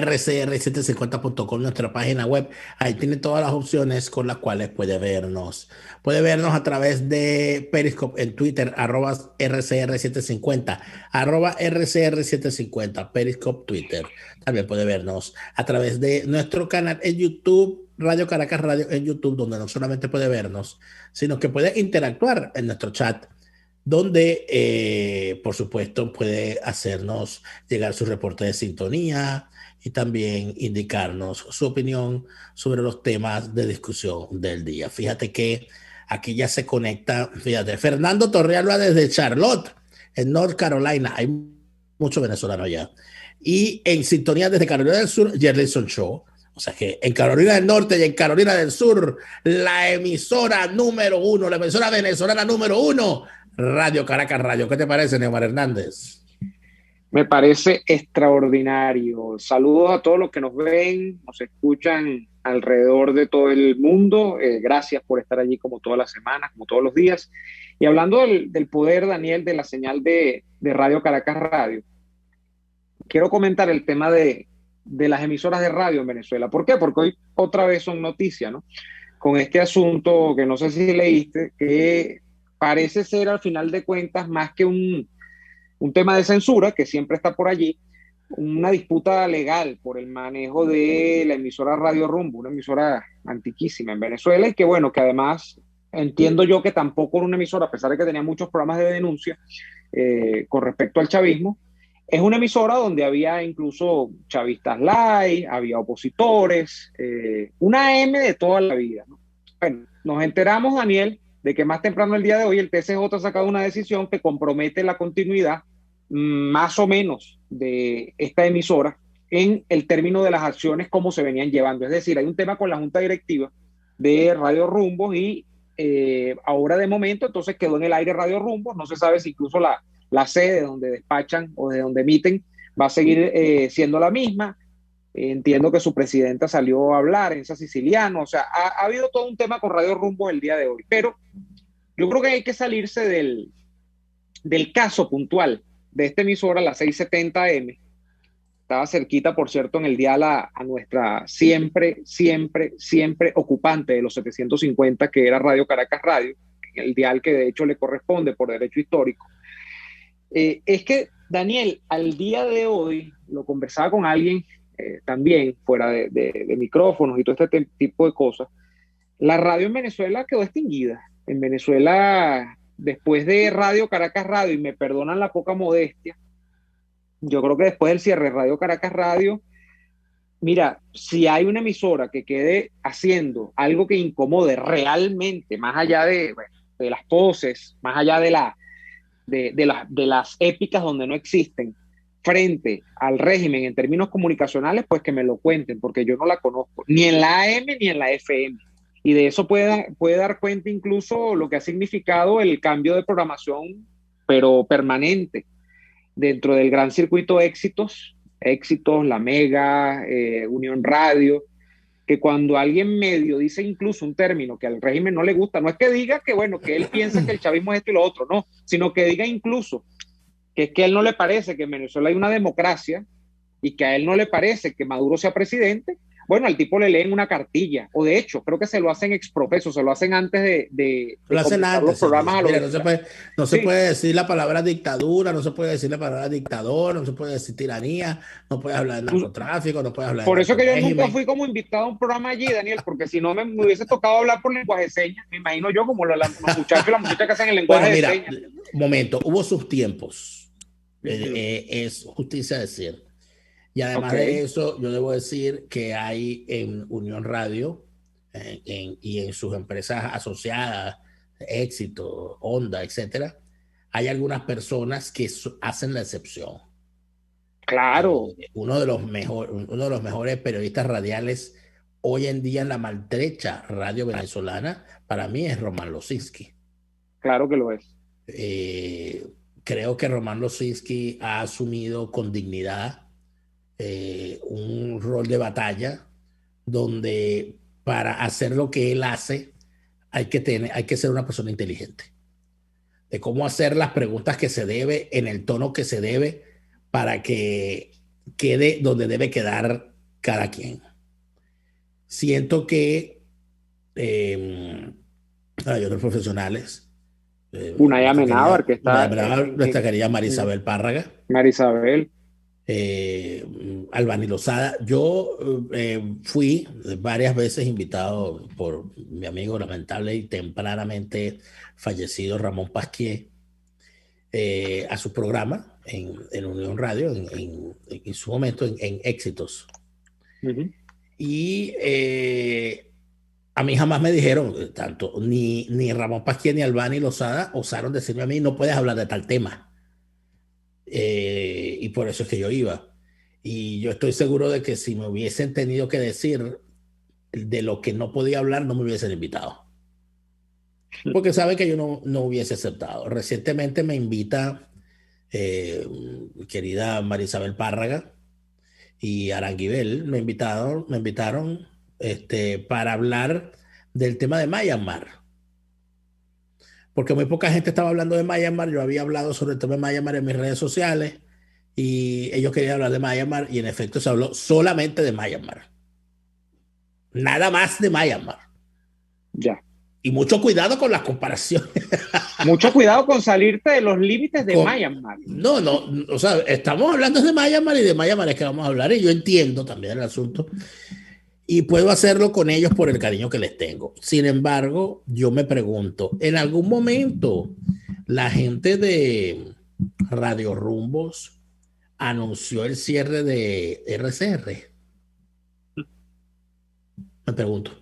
rcr750.com, nuestra página web. Ahí tiene todas las opciones con las cuales puede vernos. Puede vernos a través de Periscope en Twitter, @rcr750, @rcr750, Periscope Twitter. También puede vernos a través de nuestro canal en YouTube, Radio Caracas Radio en YouTube, donde no solamente puede vernos, sino que puede interactuar en nuestro chat, donde, por supuesto, puede hacernos llegar su reporte de sintonía y también indicarnos su opinión sobre los temas de discusión del día. Fíjate que aquí ya se conecta, fíjate, Fernando Torrealba desde Charlotte, en North Carolina. Hay mucho venezolano allá. Y en sintonía desde Carolina del Sur, Jerlison Show. O sea que en Carolina del Norte y en Carolina del Sur, la emisora número uno, la emisora venezolana número uno, Radio Caracas Radio. ¿Qué te parece, Neomar Hernández? Me parece extraordinario. Saludos a todos los que nos ven, nos escuchan alrededor de todo el mundo. Gracias por estar allí como todas las semanas, como todos los días. Y hablando del poder, Daniel, de la señal de Radio Caracas Radio, quiero comentar el tema de las emisoras de radio en Venezuela. ¿Por qué? Porque hoy otra vez son noticias, ¿no? Con este asunto que no sé si leíste, que parece ser al final de cuentas más que un tema de censura, que siempre está por allí, una disputa legal por el manejo de la emisora Radio Rumbo, una emisora antiquísima en Venezuela y que bueno, que además entiendo yo que tampoco era una emisora, a pesar de que tenía muchos programas de denuncia con respecto al chavismo, es una emisora donde había incluso chavistas light, había opositores, una M de toda la vida, ¿no? Bueno, nos enteramos, Daniel, de que más temprano el día de hoy el TCJ ha sacado una decisión que compromete la continuidad más o menos de esta emisora en el término de las acciones como se venían llevando. Es decir, hay un tema con la Junta Directiva de Radio Rumbo y ahora de momento entonces quedó en el aire Radio Rumbo. No se sabe si incluso la sede donde despachan o de donde emiten va a seguir siendo la misma. Entiendo que su presidenta salió a hablar en esa siciliano. O sea, ha habido todo un tema con Radio Rumbo el día de hoy. Pero yo creo que hay que salirse del caso puntual de esta emisora, la 670M. Estaba cerquita, por cierto, en el dial a nuestra siempre, siempre, siempre ocupante de los 750, que era Radio Caracas Radio, el dial que de hecho le corresponde por derecho histórico. Es que, Daniel, al día de hoy, lo conversaba con alguien también, fuera de micrófonos y todo este tipo de cosas, la radio en Venezuela quedó extinguida. En Venezuela, después de Radio Caracas Radio, y me perdonan la poca modestia, yo creo que después del cierre de Radio Caracas Radio, mira, si hay una emisora que quede haciendo algo que incomode realmente, más allá bueno, de las poses, más allá de las épicas donde no existen, frente al régimen en términos comunicacionales, pues que me lo cuenten, porque yo no la conozco, ni en la AM ni en la FM. Y de eso puede dar cuenta incluso lo que ha significado el cambio de programación, pero permanente, dentro del gran circuito Éxitos, La Mega, Unión Radio, que cuando alguien medio dice incluso un término que al régimen no le gusta, no es que diga que, bueno, que él piensa que el chavismo es esto y lo otro, no, sino que diga incluso que es que a él no le parece que en Venezuela hay una democracia y que a él no le parece que Maduro sea presidente. Bueno, al tipo le leen una cartilla, o de hecho, creo que se lo hacen exprofeso, se lo hacen antes Lo de hacen comenzar los antes, sí. programas a los Mira, venezolanos. no se Sí, puede decir la palabra dictadura, no se puede decir la palabra dictador, no se puede decir tiranía, no puede hablar de tú, narcotráfico, no puede hablar de por eso que yo nunca narcorégimen. fui como invitado a un programa allí, Daniel, porque si no me hubiese tocado hablar por lenguaje de señas, me imagino yo como los muchachos y las muchachas que hacen el Bueno, lenguaje de mira, señas. momento, hubo sus tiempos, Uh -huh. es justicia decir. Y Ok, además de eso, yo debo decir que hay en Unión Radio y en sus empresas asociadas, Éxito, Onda, etcétera, hay algunas personas que hacen la excepción. claro, Uno de los mejores periodistas radiales hoy en día en la maltrecha radio venezolana, para mí es Román Losinski. claro que lo es. Eh, Creo que Román Losinski ha asumido con dignidad un rol de batalla donde para hacer lo que él hace hay que ser una persona inteligente, de cómo hacer las preguntas que se debe en el tono que se debe para que quede donde debe quedar cada quien. Siento que hay otros profesionales. Unai Amenábar, que está nuestra querida Marisabel Párraga. Marisabel. Albany Lozada. Yo fui varias veces invitado por mi amigo lamentable y tempranamente fallecido Ramón Pasquier a su programa en Unión Radio, en su momento en Éxitos. Y a mí jamás me dijeron, tanto ni Ramón Pasquier ni Albany Lozada osaron decirme a mí, no puedes hablar de tal tema. Y por eso es que yo iba. Y yo estoy seguro de que si me hubiesen tenido que decir de lo que no podía hablar, no me hubiesen invitado. Porque sabe que yo no hubiese aceptado. Recientemente me invita querida Marisabel Párraga y Aranguibel, me invitaron para hablar del tema de Myanmar. Porque muy poca gente estaba hablando de Myanmar. Yo había hablado sobre el tema de Myanmar en mis redes sociales y ellos querían hablar de Myanmar y en efecto se habló solamente de Myanmar. Nada más de Myanmar. Ya. Y mucho cuidado con las comparaciones. Mucho cuidado con salirte de los límites de Myanmar. No, o sea, estamos hablando de Myanmar y de Myanmar es que vamos a hablar y yo entiendo también el asunto. Y puedo hacerlo con ellos por el cariño que les tengo. Sin embargo, yo me pregunto, ¿en algún momento la gente de Radio Rumbos anunció el cierre de RCR? Me pregunto.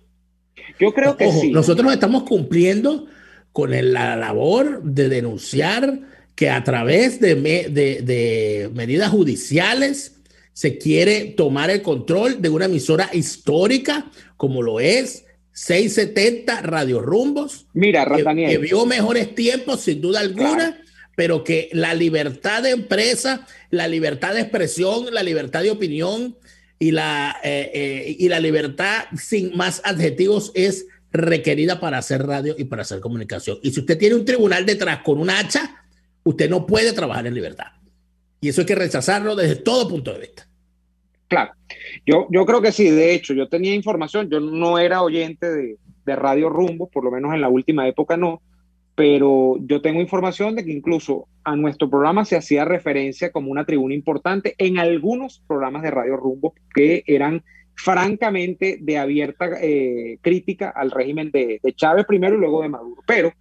Yo creo que sí. Nosotros estamos cumpliendo con la labor de denunciar que a través de medidas judiciales se quiere tomar el control de una emisora histórica como lo es 670 Radio Rumbos. Mira, que vio mejores tiempos sin duda alguna, claro, pero que la libertad de empresa, la libertad de expresión, la libertad de opinión y la libertad sin más adjetivos es requerida para hacer radio y para hacer comunicación. Y si usted tiene un tribunal detrás con un hacha, usted no puede trabajar en libertad. Y eso hay que rechazarlo desde todo punto de vista. Claro, yo creo que sí. De hecho, yo tenía información, yo no era oyente de Radio Rumbo, por lo menos en la última época no, pero yo tengo información de que incluso a nuestro programa se hacía referencia como una tribuna importante en algunos programas de Radio Rumbo que eran francamente de abierta crítica al régimen de Chávez primero y luego de Maduro. Pero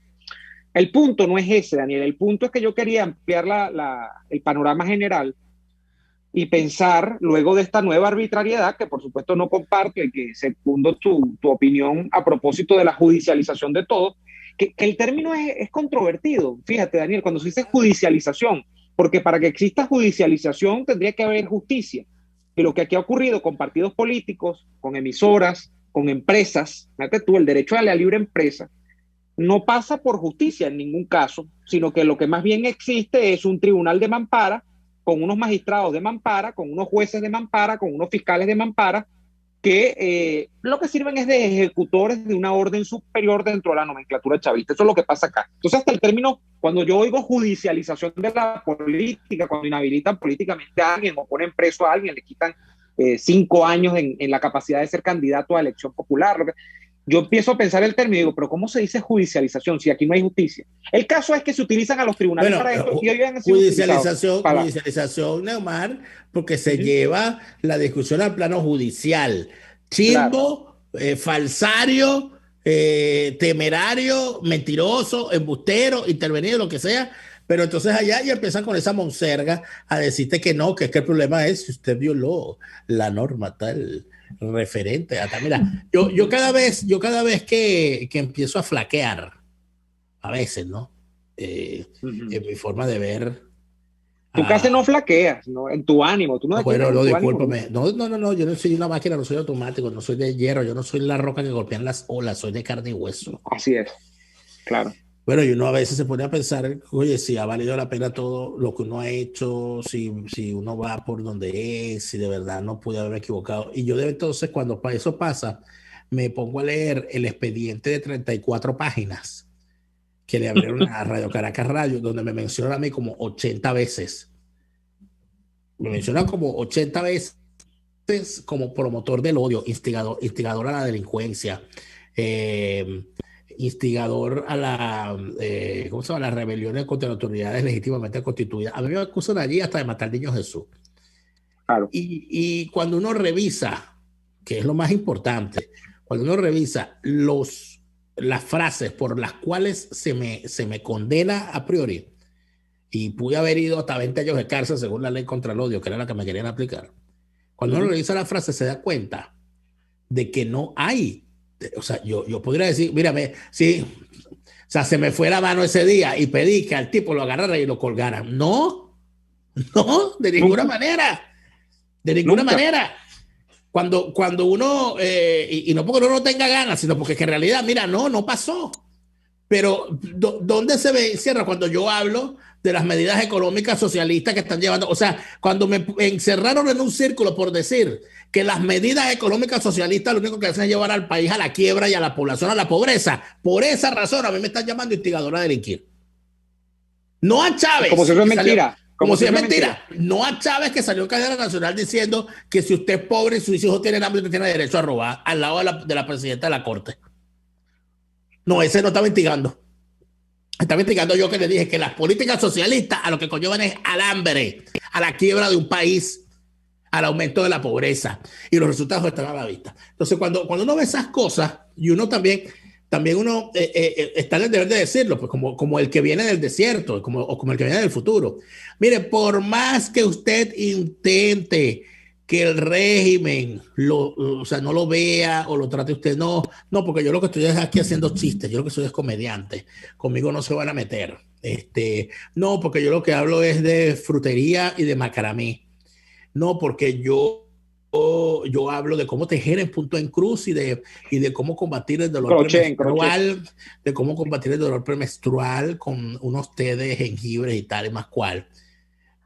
el punto no es ese, Daniel. El punto es que yo quería ampliar el panorama general y pensar, luego de esta nueva arbitrariedad, que por supuesto no comparto y que secundo tu opinión a propósito de la judicialización de todo, que el término es controvertido. Fíjate, Daniel, cuando se dice judicialización, porque para que exista judicialización tendría que haber justicia. Y lo que aquí ha ocurrido con partidos políticos, con emisoras, con empresas, fíjate tú, el derecho a la libre empresa, no pasa por justicia en ningún caso, sino que lo que más bien existe es un tribunal de mampara, con unos magistrados de mampara, con unos jueces de mampara, con unos fiscales de mampara, que lo que sirven es de ejecutores de una orden superior dentro de la nomenclatura chavista. Eso es lo que pasa acá. Entonces, hasta el término, cuando yo oigo judicialización de la política, cuando inhabilitan políticamente a alguien o ponen preso a alguien, le quitan 5 años en la capacidad de ser candidato a elección popular, yo empiezo a pensar el término y digo, pero ¿cómo se dice judicialización si aquí no hay justicia? El caso es que se utilizan a los tribunales para esto y hoy han sido judicialización, Neumar, porque se lleva la discusión al plano judicial. Chimbo, claro, falsario, temerario, mentiroso, embustero, intervenido, lo que sea. Pero entonces allá ya empiezan con esa monserga a decirte que no, que es que el problema es si usted violó la norma tal referente a tal. Mira, yo cada vez que empiezo a flaquear, a veces, ¿no? En mi forma de ver. Tú casi no flaqueas, ¿no? En tu ánimo. Tú no bueno, no, discúlpame. No, yo no soy una máquina, no soy automático, no soy de hierro, yo no soy la roca que golpean las olas, soy de carne y hueso. Así es, claro. Bueno, y uno a veces se pone a pensar, oye, si ha valido la pena todo lo que uno ha hecho, si uno va por donde es, si de verdad no pude haberme equivocado. Y yo entonces, cuando eso pasa, me pongo a leer el expediente de 34 páginas que le abrieron a Radio Caracas Radio, donde me mencionan a mí como 80 veces. me mencionan como 80 veces como promotor del odio, instigador a la delincuencia, eh, instigador a ¿cómo se llama? Las rebeliones contra las autoridades legítimamente constituidas. A mí me acusan allí hasta de matar niños Jesús. Claro. Y cuando uno revisa, que es lo más importante, cuando uno revisa las frases por las cuales se me condena a priori, y pude haber ido hasta 20 años de cárcel según la ley contra el odio, que era la que me querían aplicar. Cuando uno revisa la frase se da cuenta de que no hay, o sea, yo podría decir, mírame, sí, o sea, se me fue la mano ese día y pedí que al tipo lo agarrara y lo colgara. No, no, de ninguna manera, de ninguna manera. Cuando uno, y no porque uno no tenga ganas, sino porque en realidad, mira, no pasó. Pero ¿dónde se ve, cierra cuando yo hablo de las medidas económicas socialistas que están llevando? O sea, cuando me encerraron en un círculo por decir que las medidas económicas socialistas lo único que hacen es llevar al país a la quiebra y a la población a la pobreza. Por esa razón a mí me están llamando instigadora a delinquir. No a Chávez. Como si eso es mentira. Como si es mentira. No a Chávez, que salió en cadena nacional diciendo que si usted es pobre y sus hijos tienen hambre, usted tiene derecho a robar al lado de la presidenta de la corte. No, ese no estaba instigando. Estaba instigando yo que le dije que las políticas socialistas a lo que conllevan es al hambre, a la quiebra de un país, al aumento de la pobreza. Y los resultados están a la vista. Entonces, cuando uno ve esas cosas, y uno también uno está en el deber de decirlo, pues como el que viene del desierto, o como el que viene del futuro. Mire, por más que usted intente que el régimen o sea, no lo vea o lo trate usted, no, porque yo lo que estoy es aquí haciendo chistes, yo lo que soy es comediante, conmigo no se van a meter. No, porque yo lo que hablo es de frutería y de macramé. No, porque yo hablo de cómo tejer en punto en cruz y de cómo combatir el dolor premenstrual, de cómo combatir el dolor premenstrual con unos té de jengibre y tal y más cual.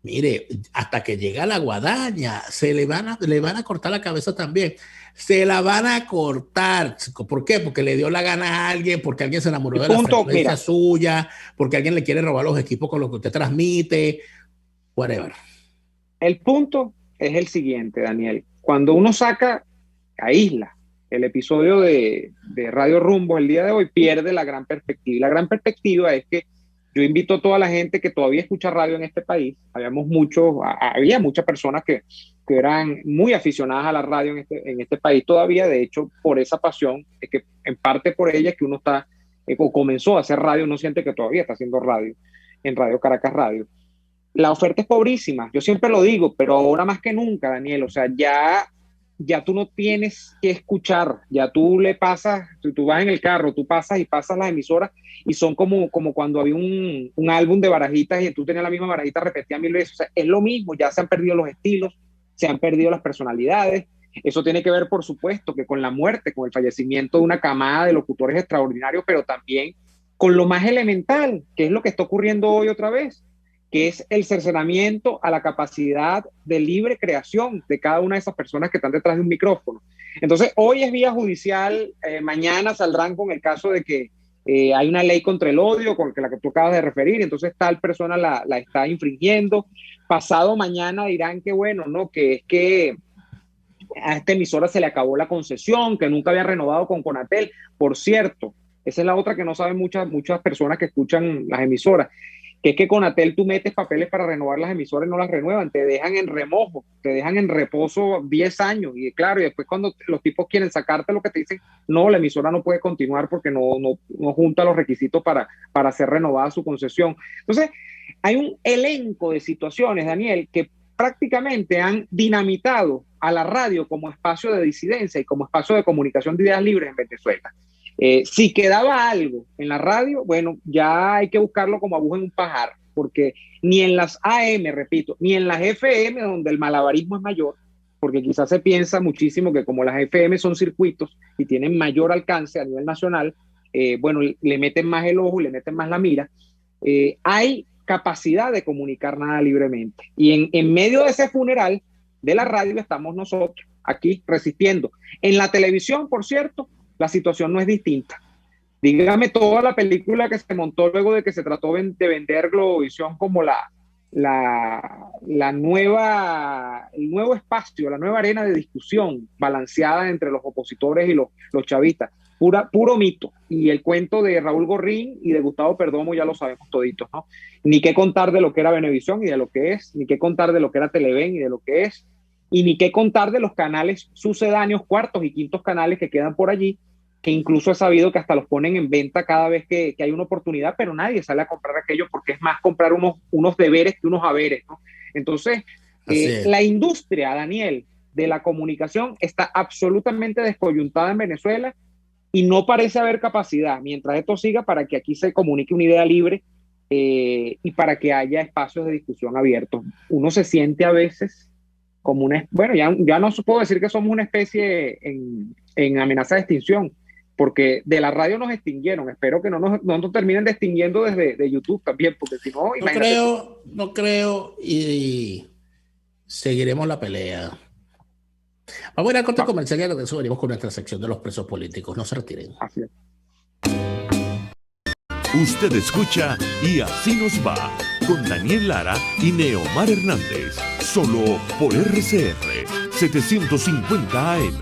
Mire, hasta que llega la guadaña, le van a cortar la cabeza también. Se la van a cortar. ¿Por qué? Porque le dio la gana a alguien, porque alguien se enamoró de la frecuencia suya, porque alguien le quiere robar los equipos con los que usted transmite, whatever. El punto es el siguiente, Daniel. Cuando uno aísla el episodio de Radio Rumbo el día de hoy, pierde la gran perspectiva. Y la gran perspectiva es que yo invito a toda la gente que todavía escucha radio en este país. Había muchas personas que eran muy aficionadas a la radio en este país todavía. De hecho, por esa pasión, es que en parte por ella es que uno comenzó a hacer radio, uno siente que todavía está haciendo radio en Radio Caracas Radio. La oferta es pobrísima, yo siempre lo digo, pero ahora más que nunca, Daniel, o sea, ya tú no tienes que escuchar, ya tú le pasas, tú vas en el carro, tú pasas y pasas las emisoras y son como cuando había un álbum de barajitas y tú tenías la misma barajita repetida 1000 veces, o sea, es lo mismo, ya se han perdido los estilos, se han perdido las personalidades. Eso tiene que ver, por supuesto, que con la muerte, con el fallecimiento de una camada de locutores extraordinarios, pero también con lo más elemental, que es lo que está ocurriendo hoy otra vez, que es el cercenamiento a la capacidad de libre creación de cada una de esas personas que están detrás de un micrófono. Entonces, hoy es vía judicial, mañana saldrán con el caso de que hay una ley contra el odio, con la que tú acabas de referir, entonces tal persona la está infringiendo. Pasado mañana dirán que bueno, ¿no? Que es que a esta emisora se le acabó la concesión, que nunca había renovado con Conatel. Por cierto, esa es la otra que no saben muchas personas que escuchan las emisoras, que es que Conatel tú metes papeles para renovar las emisoras y no las renuevan, te dejan en remojo, te dejan en reposo 10 años, y claro, y después cuando los tipos quieren sacarte lo que te dicen, no, la emisora no puede continuar porque no junta los requisitos para ser renovada su concesión. Entonces, hay un elenco de situaciones, Daniel, que prácticamente han dinamitado a la radio como espacio de disidencia y como espacio de comunicación de ideas libres en Venezuela. Si quedaba algo en la radio, bueno, ya hay que buscarlo como aguja en un pajar, porque ni en las AM, repito, ni en las FM, donde el malabarismo es mayor, porque quizás se piensa muchísimo que como las FM son circuitos y tienen mayor alcance a nivel nacional, bueno, le meten más el ojo y le meten más la mira, hay capacidad de comunicar nada libremente. Y en medio de ese funeral de la radio estamos nosotros aquí resistiendo. En la televisión, por cierto, la situación no es distinta. Dígame toda la película que se montó luego de que se trató de vender Globovisión como la el nuevo espacio, la nueva arena de discusión balanceada entre los opositores y los chavistas. Puro mito. Y el cuento de Raúl Gorrín y de Gustavo Perdomo ya lo sabemos toditos, ¿no? Ni qué contar de lo que era Venevisión y de lo que es, ni qué contar de lo que era Televen y de lo que es, y ni qué contar de los canales sucedáneos, cuartos y quintos canales que quedan por allí, que incluso he sabido que hasta los ponen en venta cada vez que hay una oportunidad, pero nadie sale a comprar aquello porque es más comprar unos deberes que unos haberes, ¿no? Entonces, la industria, Daniel, de la comunicación está absolutamente descoyuntada en Venezuela y no parece haber capacidad, mientras esto siga, para que aquí se comunique una idea libre y para que haya espacios de discusión abiertos. Uno se siente a veces como bueno, ya no puedo decir que somos una especie en amenaza de extinción, porque de la radio nos extinguieron. Espero que no nos terminen de extinguiendo desde YouTube también, porque si no, imagínate. No creo, y seguiremos la pelea. Vamos a ir al corte comercial y a regreso venimos con nuestra sección de los presos políticos. No se retiren. Así es. Usted escucha Y Así Nos Va, con Daniel Lara y Neomar Hernández, solo por RCR 750 AM.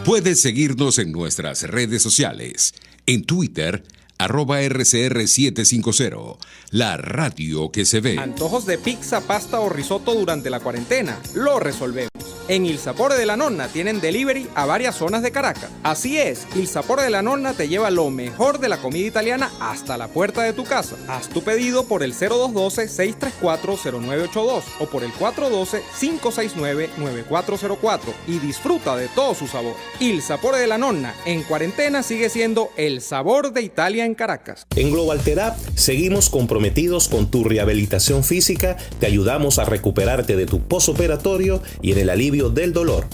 Puedes seguirnos en nuestras redes sociales. En Twitter, @RCR750, la radio que se ve. Antojos de pizza, pasta o risotto durante la cuarentena, lo resolvemos. En Il Sapore de la Nonna tienen delivery a varias zonas de Caracas. Así es, Il Sapore de la Nonna te lleva lo mejor de la comida italiana hasta la puerta de tu casa. Haz tu pedido por el 0212-634-0982 o por el 412-569-9404 y disfruta de todo su sabor. Il Sapore de la Nonna, en cuarentena sigue siendo el sabor de Italia en Caracas. En Global Therapy seguimos comprometidos con tu rehabilitación física, te ayudamos a recuperarte de tu posoperatorio y en el alivio del dolor.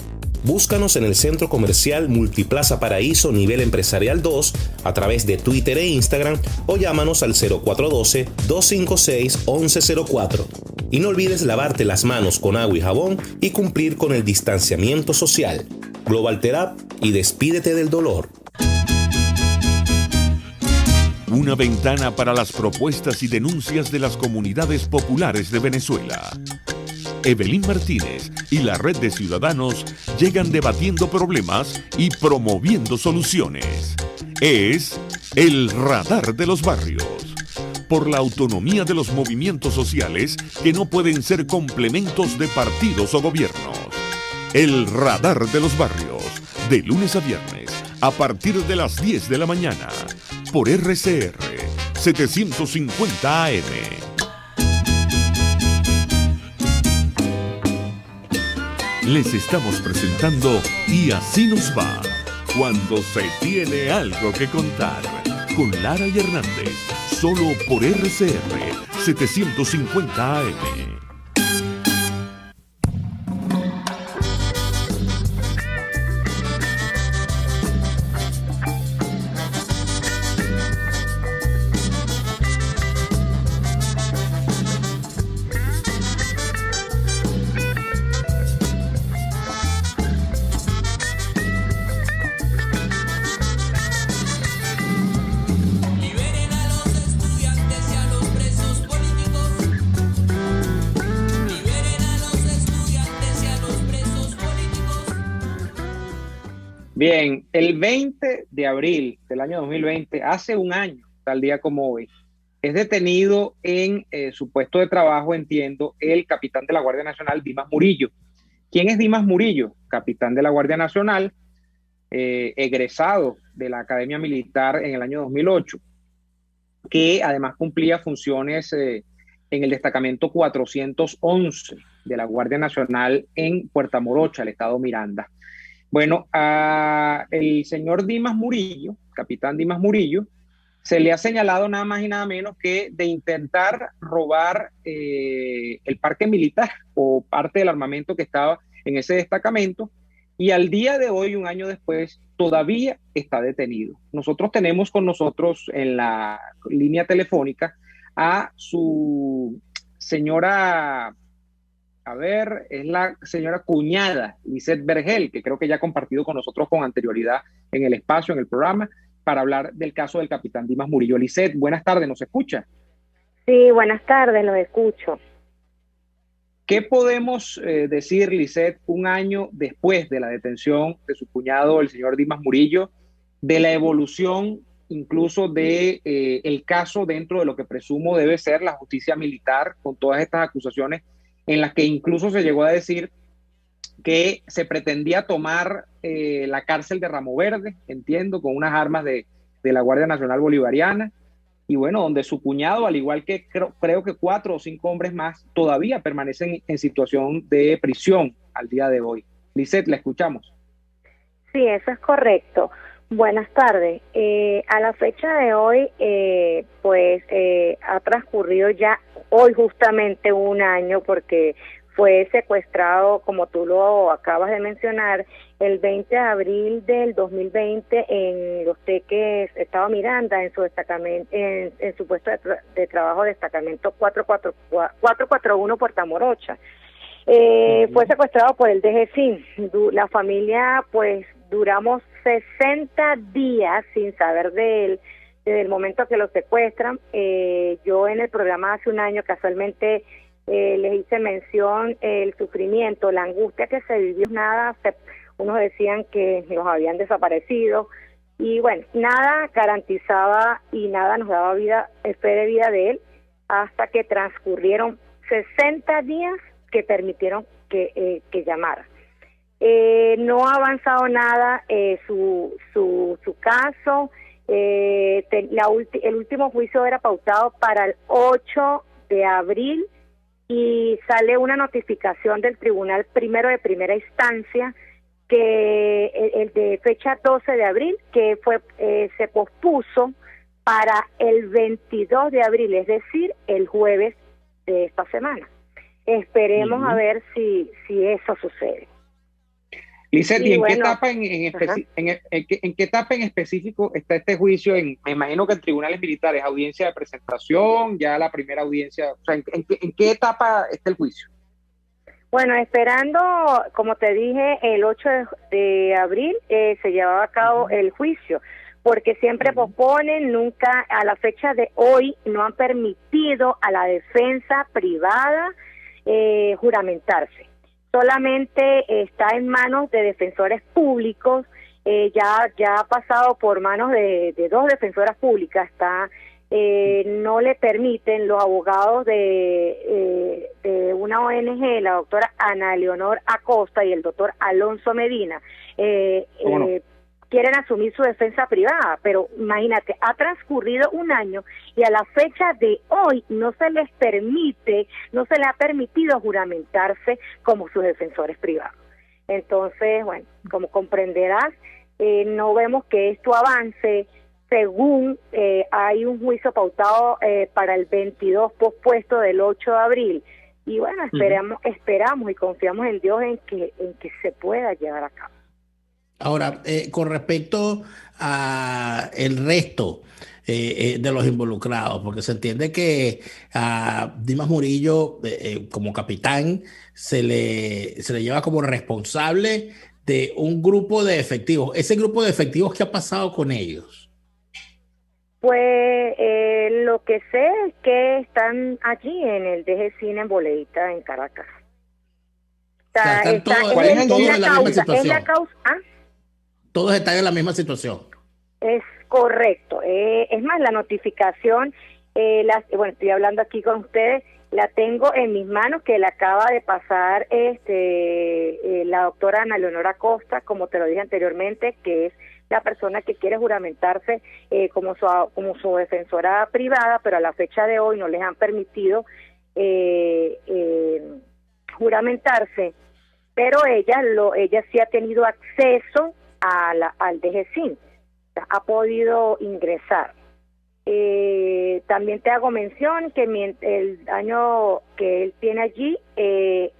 Búscanos en el Centro Comercial Multiplaza Paraíso Nivel Empresarial 2 a través de Twitter e Instagram o llámanos al 0412-256-1104. Y no olvides lavarte las manos con agua y jabón y cumplir con el distanciamiento social. Global Therapy y despídete del dolor. Una ventana para las propuestas y denuncias de las comunidades populares de Venezuela. Evelyn Martínez y la Red de Ciudadanos llegan debatiendo problemas y promoviendo soluciones. Es el Radar de los Barrios. Por la autonomía de los movimientos sociales que no pueden ser complementos de partidos o gobiernos. El Radar de los Barrios, de lunes a viernes, a partir de las 10 de la mañana, por RCR 750 AM. Les estamos presentando Y Así Nos Va, cuando se tiene algo que contar, con Lara y Hernández, solo por RCR 750 AM. Bien, el 20 de abril del año 2020, hace un año, tal día como hoy, es detenido en su puesto de trabajo, entiendo, el capitán de la Guardia Nacional, Dimas Murillo. ¿Quién es Dimas Murillo? Capitán de la Guardia Nacional, egresado de la Academia Militar en el año 2008, que además cumplía funciones en el destacamento 411 de la Guardia Nacional en Puerta Morocha, el estado Miranda. Bueno, el señor Dimas Murillo, capitán Dimas Murillo, se le ha señalado nada más y nada menos que de intentar robar el parque militar o parte del armamento que estaba en ese destacamento, y al día de hoy, un año después, todavía está detenido. Nosotros tenemos con nosotros en la línea telefónica a su señora... es la señora cuñada, Lisette Vergel, que creo que ya ha compartido con nosotros con anterioridad en el espacio, en el programa, para hablar del caso del capitán Dimas Murillo. Lisette, buenas tardes, ¿nos escucha? Sí, buenas tardes, los escucho. ¿Qué podemos decir, Lisette, un año después de la detención de su cuñado, el señor Dimas Murillo, de la evolución incluso de el caso dentro de lo que presumo debe ser la justicia militar, con todas estas acusaciones en las que incluso se llegó a decir que se pretendía tomar la cárcel de Ramo Verde, entiendo, con unas armas de la Guardia Nacional Bolivariana, y bueno, donde su cuñado, al igual que creo que 4 o 5 hombres más, todavía permanecen en situación de prisión al día de hoy. Lisette, la escuchamos. Sí, eso es correcto. Buenas tardes. A la fecha de hoy, ha transcurrido ya hoy justamente un año, porque fue secuestrado, como tú lo acabas de mencionar, el 20 de abril del 2020 en Los Teques, Estado Miranda, en su destacamento, en su puesto de trabajo, destacamento 441 Puerta Morocha. Fue secuestrado por el DGCIN. La familia, pues, duramos 60 días sin saber de él, desde el momento que lo secuestran. Yo en el programa hace un año casualmente les hice mención el sufrimiento, la angustia que se vivió. Unos decían que los habían desaparecido, y bueno, nada garantizaba y nada nos daba fe de vida de él, hasta que transcurrieron 60 días que permitieron que llamara. No ha avanzado nada su caso. El último juicio era pautado para el 8 de abril y sale una notificación del Tribunal Primero de Primera Instancia que el de fecha 12 de abril, que se pospuso para el 22 de abril, es decir, el jueves de esta semana. Esperemos a ver si eso sucede. Lisette, ¿y en qué etapa en qué etapa en específico está este juicio? Me imagino que en tribunales militares, audiencia de presentación, ya la primera audiencia, o sea, ¿en qué etapa está el juicio? Bueno, esperando, como te dije, el 8 de abril se llevaba a cabo el juicio, porque siempre posponen, nunca, a la fecha de hoy, no han permitido a la defensa privada juramentarse. Solamente está en manos de defensores públicos, ya ha pasado por manos de 2 defensoras públicas, no le permiten los abogados de una ONG, la doctora Ana Leonor Acosta y el doctor Alonso Medina, quieren asumir su defensa privada, pero imagínate, ha transcurrido un año y a la fecha de hoy no se les ha permitido juramentarse como sus defensores privados. Entonces, bueno, como comprenderás, no vemos que esto avance. Según hay un juicio pautado para el 22 pospuesto del 8 de abril. Y bueno, esperamos y confiamos en Dios en que se pueda llevar a cabo. Ahora, con respecto a el resto de los involucrados, porque se entiende que a Dimas Murillo, como capitán, se le lleva como responsable de un grupo de efectivos. ¿Ese grupo de efectivos qué ha pasado con ellos? Pues lo que sé es que están allí en el DGCIN en Boleita, en Caracas. Todos en la misma situación. Todos están en la misma situación. Es correcto. Es más, la notificación, estoy hablando aquí con ustedes, la tengo en mis manos, que la acaba de pasar la doctora Ana Leonora Acosta, como te lo dije anteriormente, que es la persona que quiere juramentarse como su defensora privada, pero a la fecha de hoy no les han permitido juramentarse, pero ella sí ha tenido acceso al DGCIN, ha podido ingresar. También te hago mención que el año que él tiene allí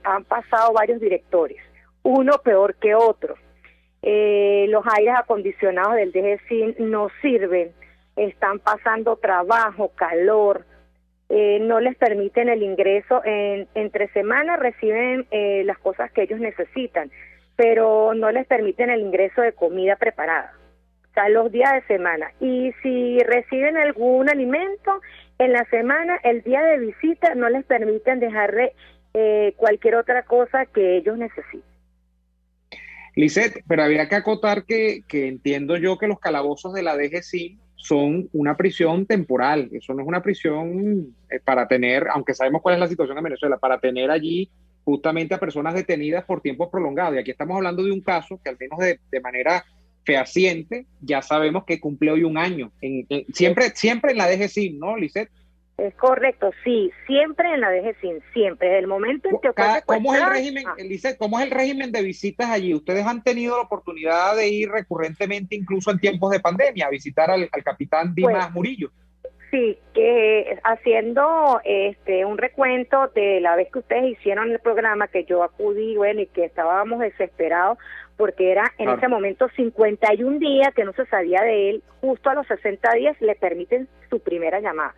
han pasado varios directores, uno peor que otro. Los aires acondicionados del DGCIN no sirven, están pasando trabajo, calor, no les permiten el ingreso. Entre semanas reciben las cosas que ellos necesitan, pero no les permiten el ingreso de comida preparada, o sea, los días de semana. Y si reciben algún alimento, en la semana, el día de visita, no les permiten dejarle cualquier otra cosa que ellos necesiten. Lisette, pero habría que acotar que entiendo yo que los calabozos de la DGCIN son una prisión temporal. Eso no es una prisión para tener, aunque sabemos cuál es la situación en Venezuela, para tener allí justamente a personas detenidas por tiempos prolongados. Y aquí estamos hablando de un caso que al menos de manera fehaciente ya sabemos que cumple hoy un año. Siempre en la DGCIN, ¿no, Lisette? Es correcto, sí, siempre en la DGCIN, siempre, desde el momento en que ¿Cómo es el régimen, Lisette, cómo es el régimen de visitas allí? ¿Ustedes han tenido la oportunidad de ir recurrentemente, incluso en tiempos de pandemia, a visitar al capitán Dimas Murillo? Sí, que haciendo un recuento de la vez que ustedes hicieron el programa, que yo acudí, bueno, y que estábamos desesperados, porque era en ese momento 51 días que no se sabía de él, justo a los 60 días le permiten su primera llamada.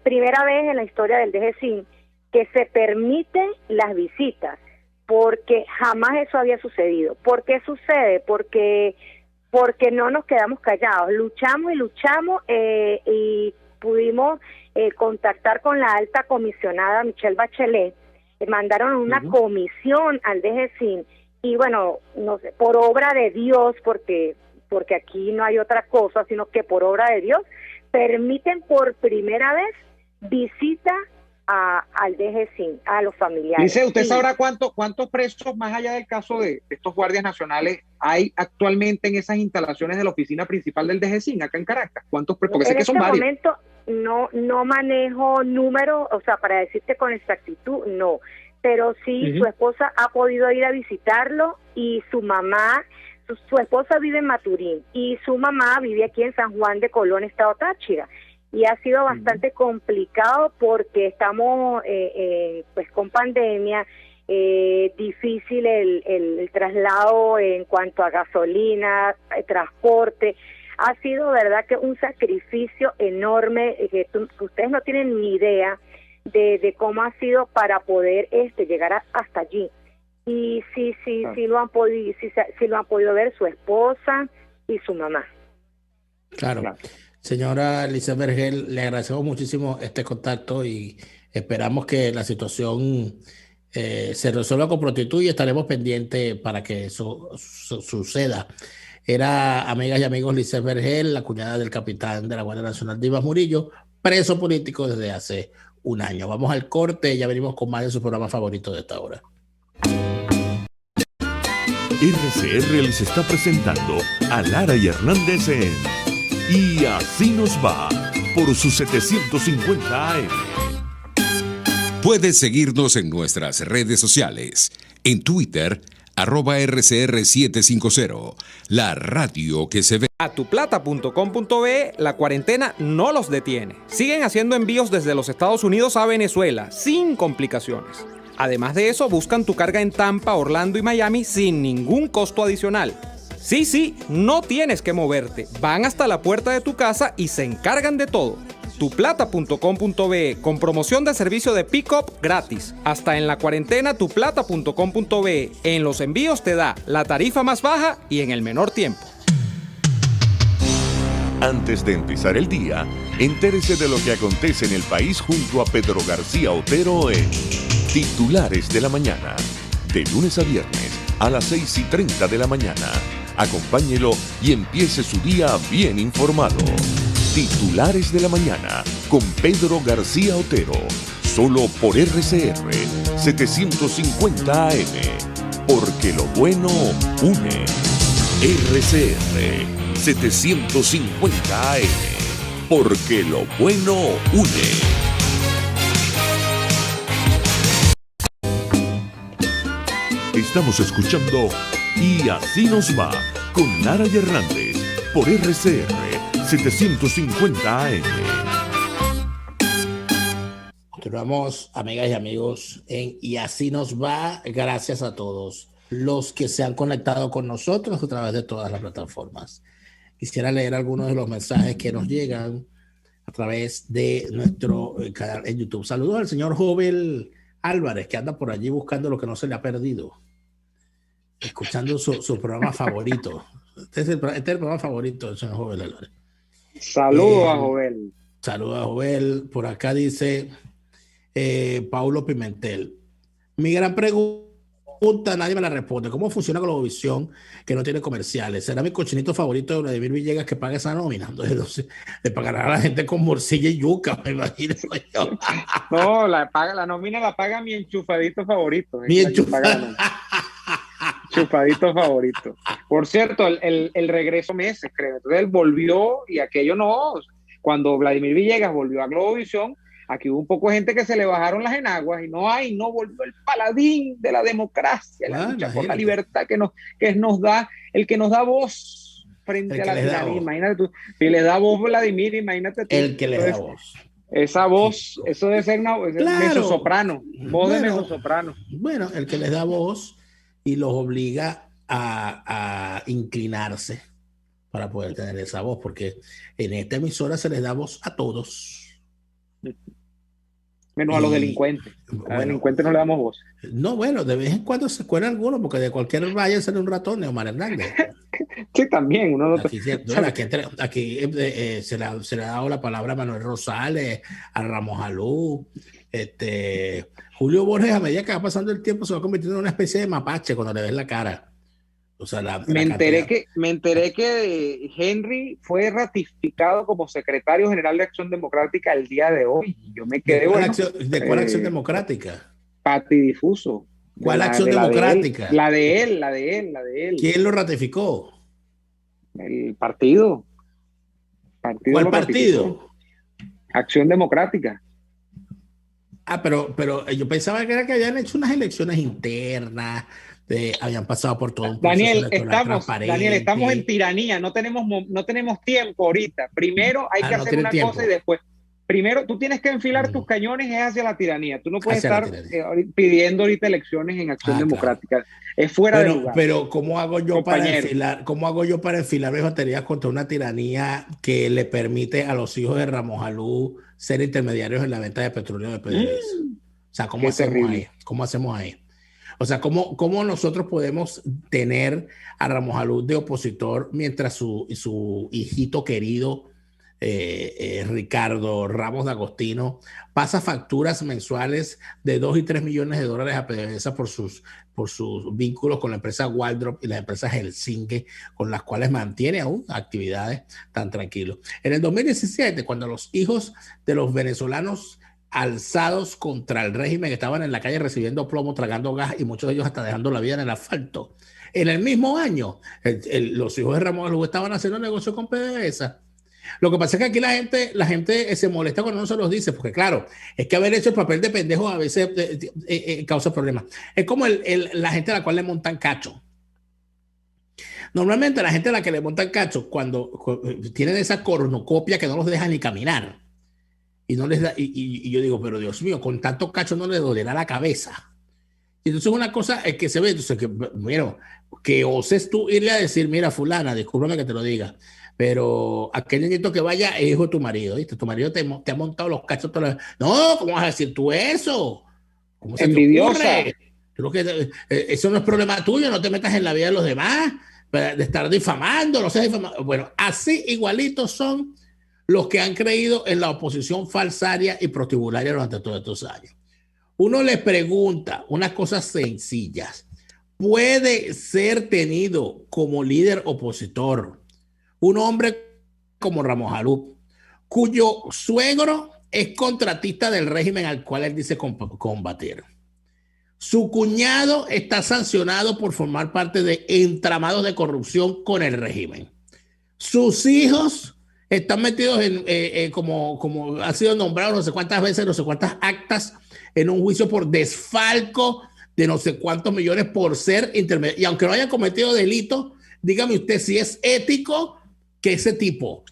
Primera vez en la historia del DGCIN que se permiten las visitas, porque jamás eso había sucedido. ¿Por qué sucede? Porque no nos quedamos callados, luchamos y pudimos contactar con la alta comisionada Michelle Bachelet, mandaron una comisión al DGCIN y bueno, no sé, por obra de Dios, porque aquí no hay otra cosa, sino que por obra de Dios, permiten por primera vez visita al DGCIN, a los familiares. Dice, ¿usted sabrá cuántos presos, más allá del caso de estos guardias nacionales, hay actualmente en esas instalaciones de la oficina principal del DGCIN, acá en Caracas? ¿Cuántos presos? Porque sé que son varios. En este momento no manejo números, o sea, para decirte con exactitud, no. Pero sí, su esposa ha podido ir a visitarlo y su mamá... Su esposa vive en Maturín y su mamá vive aquí en San Juan de Colón, Estado Táchira. Y ha sido bastante complicado porque estamos pues con pandemia, difícil el traslado en cuanto a gasolina, transporte. Ha sido, verdad, que un sacrificio enorme que ustedes no tienen ni idea de cómo ha sido para poder llegar hasta allí. Y sí lo han podido ver su esposa y su mamá. Claro. Señora Lisette Vergel, le agradecemos muchísimo este contacto y esperamos que la situación se resuelva con prontitud y estaremos pendientes para que eso suceda. Era, amigas y amigos, Lisette Vergel, la cuñada del capitán de la Guardia Nacional Dimas Murillo, preso político desde hace un año. Vamos al corte y ya venimos con más de su programa favorito de esta hora. RCR les está presentando a Lara y Hernández en Y Así Nos Va por sus 750 AM. Puedes seguirnos en nuestras redes sociales. En Twitter, @RCR750, la radio que se ve. Atuplata.com.be, la cuarentena no los detiene. Siguen haciendo envíos desde los Estados Unidos a Venezuela, sin complicaciones. Además de eso, buscan tu carga en Tampa, Orlando y Miami sin ningún costo adicional. Sí, no tienes que moverte. Van hasta la puerta de tu casa y se encargan de todo. Tuplata.com.be, con promoción de servicio de pick-up gratis. Hasta en la cuarentena, tuplata.com.be. En los envíos te da la tarifa más baja y en el menor tiempo. Antes de empezar el día, entérese de lo que acontece en el país junto a Pedro García Otero en Titulares de la Mañana. De lunes a viernes a las 6:30 de la mañana. Acompáñelo y empiece su día bien informado. Titulares de la Mañana con Pedro García Otero. Solo por RCR 750 AM. Porque lo bueno une. RCR 750 AM. Porque lo bueno une. Estamos escuchando Y Así Nos Va con Lara y Hernández por RCR 750 AM. Continuamos, amigas y amigos, en Y Así Nos Va. Gracias a todos los que se han conectado con nosotros a través de todas las plataformas. Quisiera leer algunos de los mensajes que nos llegan a través de nuestro canal en YouTube. Saludos al señor Jovel Álvarez, que anda por allí buscando lo que no se le ha perdido, escuchando su programa favorito. Este es el programa favorito del señor Jovel Álvarez. Saludos a Jovel. Saludos a Joel. Por acá dice Paulo Pimentel. Mi gran pregunta, nadie me la responde. ¿Cómo funciona Globovisión que no tiene comerciales? ¿Será mi cochinito favorito de Vladimir Villegas que paga esa nómina? Entonces, le pagará a la gente con morcilla y yuca, me imagino yo. No, la nómina la paga mi enchufadito favorito. Mi enchufadito favorito. Por cierto, el regreso meses, creo. Entonces él volvió y aquello no. Cuando Vladimir Villegas volvió a Globovisión, aquí hubo un poco de gente que se le bajaron las enaguas y no volvió el paladín de la democracia, la lucha por la libertad que nos da, el que nos da voz frente a la tiranía. Imagínate tú, si le da voz Vladimir, imagínate tú. El que le da voz. Esa voz, eso debe ser una mezzosoprano, voz de mezzosoprano. Bueno, el que les da voz y los obliga a inclinarse para poder tener esa voz, porque en esta emisora se les da voz a todos. Menos a los delincuentes. A los delincuentes no le damos voz. No, bueno, de vez en cuando se cuela alguno, porque de cualquier raya sale un ratón, Neomar Hernández. Sí, también. Aquí se le ha dado la palabra a Manuel Rosales, a Ramos Alú. Julio Borges, a medida que va pasando el tiempo, se va convirtiendo en una especie de mapache cuando le ves la cara. O sea, me enteré que Henry fue ratificado como secretario general de Acción Democrática el día de hoy. Yo me quedé. ¿De cuál Acción Democrática? Patidifuso. ¿Cuál Acción Democrática? La de él. ¿Quién lo ratificó? El partido. ¿Cuál partido? Acción Democrática. Pero yo pensaba que era que habían hecho unas elecciones internas. Habían pasado por todo un Daniel, estamos en tiranía, no tenemos tiempo ahorita. Primero hay que hacer una cosa y después. Primero tú tienes que enfilar tus cañones hacia la tiranía. Tú no puedes estar pidiendo ahorita elecciones en Acción Democrática. Claro. Es fuera de lugar. Pero ¿cómo hago yo para enfilar mis baterías contra una tiranía que le permite a los hijos de Ramos Alú ser intermediarios en la venta de petróleo de PDVSA? O sea, ¿cómo hacemos ahí? O sea, ¿cómo nosotros podemos tener a Ramos Alú de opositor mientras su hijito querido, Ricardo Ramos de Agostino, pasa facturas mensuales de 2 y 3 millones de dólares a PDVSA por sus vínculos con la empresa Waldrop y las empresas Helsinki, con las cuales mantiene aún actividades tan tranquilos? En el 2017, cuando los hijos de los venezolanos alzados contra el régimen estaban en la calle recibiendo plomo, tragando gas y muchos de ellos hasta dejando la vida en el asfalto, en el mismo año los hijos de Ramos Alú estaban haciendo negocio con PDVSA. Lo que pasa es que aquí la gente se molesta cuando no se los dice, porque claro, es que haber hecho el papel de pendejo a veces causa problemas. Es como la gente a la cual le montan cacho. Normalmente la gente a la que le montan cacho, cuando tienen esa cornucopia que no los deja ni caminar, y no les da, y yo digo, pero Dios mío, con tanto cacho no le dolerá la cabeza. Y entonces una cosa es que se ve, entonces que oses tú irle a decir, mira, fulana, discúlpame que te lo diga, pero aquel niñito que vaya es hijo de tu marido, ¿viste? Tu marido te ha montado los cachos toda la... No, ¿cómo vas a decir tú eso? ¿Cómo se envidiosa? Eso no es problema tuyo, no te metas en la vida de los demás, de estar difamando, no seas difamando. Bueno, así igualitos son los que han creído en la oposición falsaria y prostibularia durante todos estos años. Uno les pregunta unas cosas sencillas. ¿Puede ser tenido como líder opositor un hombre como Ramos Alú, cuyo suegro es contratista del régimen al cual él dice combatir? Su cuñado está sancionado por formar parte de entramados de corrupción con el régimen. Sus hijos están metidos como han sido nombrados no sé cuántas veces, no sé cuántas actas en un juicio por desfalco de no sé cuántos millones por ser intermediario. Y aunque no haya cometido delito, dígame usted si es ético que ese tipo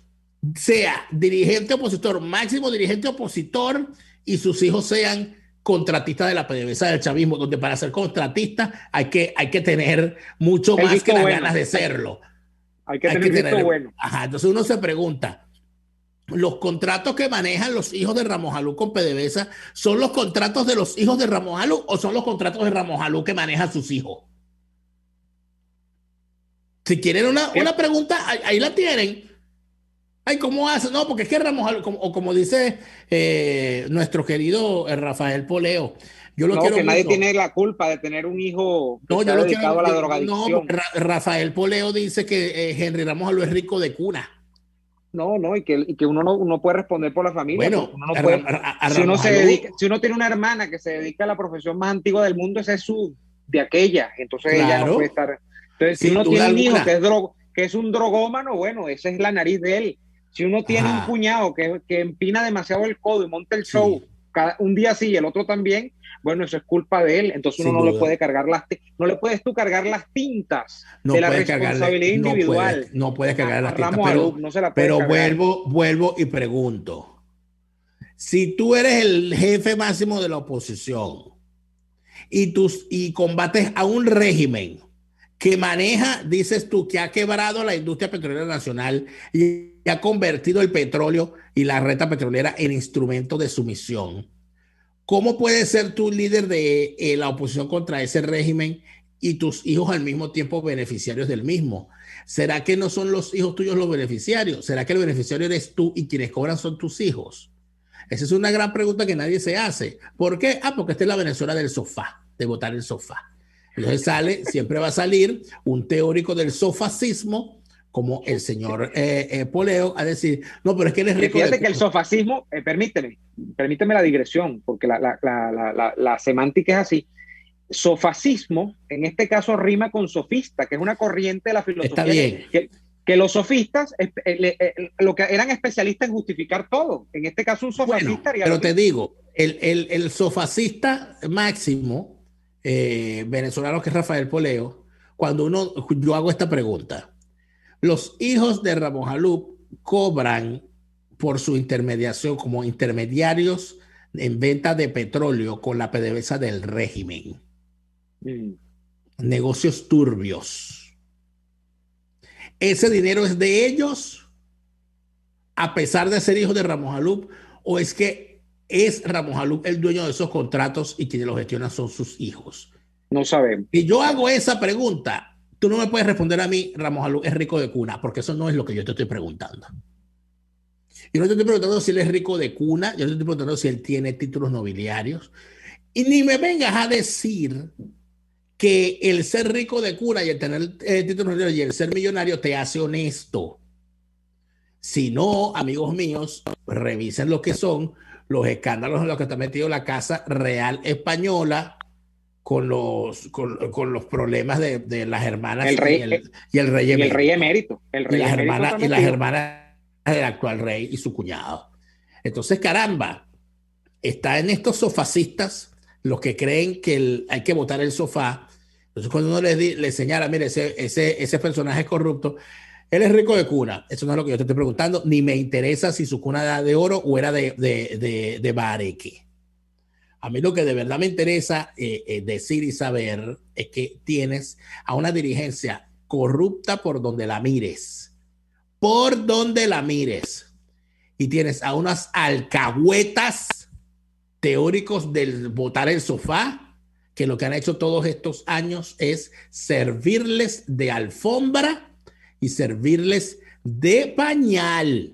sea dirigente opositor, máximo dirigente opositor, y sus hijos sean contratistas de la PDVSA del chavismo, donde para ser contratista hay que tener mucho más que las ganas de serlo. Hay que tener bueno. Ajá, entonces uno se pregunta, ¿los contratos que manejan los hijos de Ramos Alú con PDVSA son los contratos de los hijos de Ramos Alú o son los contratos de Ramos Alú que manejan sus hijos? Si quieren una pregunta, ahí la tienen. Ay, ¿cómo hace? No, porque es que como dice nuestro querido Rafael Poleo, yo lo No, quiero que nadie mucho. tiene la culpa de tener un hijo que No, se yo ha lo quiero. dedicado a la No, porque drogadicción. Rafael Poleo dice que Henry Ramos Alú es rico de cuna. No, no, y que uno no puede responder por la familia, porque Bueno, uno no puede, a si uno Ramos se Alú, dedica, si uno tiene una hermana que se dedica a la profesión más antigua del mundo, esa es su, de aquella, entonces ella no puede claro, estar. Entonces, si sin uno duda tiene un hijo que alguna. que es un drogómano, bueno, esa es la nariz de él. Si uno tiene un Ajá, cuñado que empina demasiado el codo y monta el show, sí, un día sí y el otro también, bueno, eso es culpa de él. Entonces uno sin no le duda. puede cargar no le puedes tú cargar las tintas de No la puedes cargarle, responsabilidad individual no puedes cargarle a las tintas, Ramos Alú, no se la puedes pero cargar. vuelvo y pregunto. Si tú eres el jefe máximo de la oposición y combates a un régimen que maneja, dices tú, que ha quebrado la industria petrolera nacional y ha convertido el petróleo y la renta petrolera en instrumento de sumisión, ¿cómo puedes ser tú líder de la oposición contra ese régimen y tus hijos al mismo tiempo beneficiarios del mismo? ¿Será que no son los hijos tuyos los beneficiarios? ¿Será que el beneficiario eres tú y quienes cobran son tus hijos? Esa es una gran pregunta que nadie se hace. ¿Por qué? Ah, porque esta es la Venezuela del sofá, de votar el sofá. Entonces siempre va a salir un teórico del sofascismo como el señor Poleo a decir, no, pero es que él es Que rico de fíjate que el cuna. sofascismo, permíteme la digresión, porque la semántica es así. Sofascismo, en este caso, rima con sofista, que es una corriente de la Está filosofía bien. que los sofistas lo que eran especialistas en justificar todo. En este caso, un Bueno, sofasista haría lo pero te mismo. digo, el sofascista máximo venezolano que es Rafael Poleo, yo hago esta pregunta, los hijos de Ramos Alup cobran por su intermediación como intermediarios en venta de petróleo con la PDVSA del régimen. Mm. Negocios turbios. ¿Ese dinero es de ellos a pesar de ser hijos de Ramos Alup o es que es Ramos Alup el dueño de esos contratos y quienes los gestionan son sus hijos? No sabemos. Si yo hago esa pregunta, tú no me puedes responder a mí, Ramos Alup es rico de cuna, porque eso no es lo que yo te estoy preguntando. Yo no te estoy preguntando si él es rico de cuna, yo te estoy preguntando si él tiene títulos nobiliarios. Y ni me vengas a decir que el ser rico de cuna y el tener títulos nobiliarios y el ser millonario te hace honesto. Si no, amigos míos, revisen lo que son los escándalos en los que está metido la Casa Real Española con los problemas de las hermanas El rey, y el rey y el rey emérito. emérito. El rey emérito está Y las metido. hermanas del actual rey y su cuñado. Entonces, caramba, está en estos sofasistas los que creen que hay que votar el sofá. Entonces, cuando uno le señala, mire, ese personaje es corrupto, él es rico de cuna. Eso no es lo que yo te estoy preguntando, ni me interesa si su cuna era de oro o era de bareque. A mí lo que de verdad me interesa decir y saber es que tienes a una dirigencia corrupta por donde la mires. Por donde la mires. Y tienes a unas alcahuetas teóricos del votar el sofá, que lo que han hecho todos estos años es servirles de alfombra y servirles de pañal.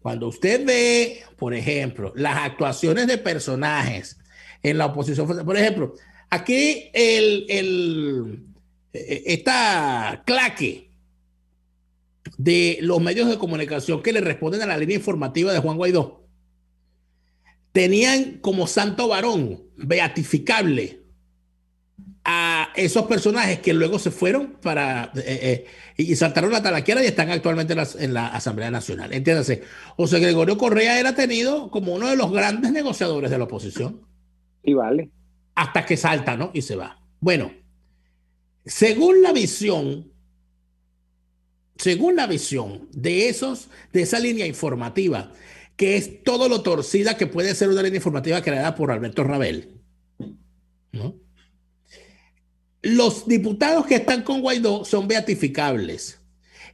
Cuando usted ve, por ejemplo, las actuaciones de personajes en la oposición, por ejemplo, aquí esta claque de los medios de comunicación que le responden a la línea informativa de Juan Guaidó, tenían como santo varón beatificable a esos personajes que luego se fueron y saltaron la talaquiera y están actualmente en la Asamblea Nacional. Entiéndase, José Gregorio Correa era tenido como uno de los grandes negociadores de la oposición. Y vale. Hasta que salta, ¿no? Y se va. Bueno, según la visión de esa línea informativa, que es todo lo torcida que puede ser una línea informativa creada por Alberto Rabel, ¿no? Los diputados que están con Guaidó son beatificables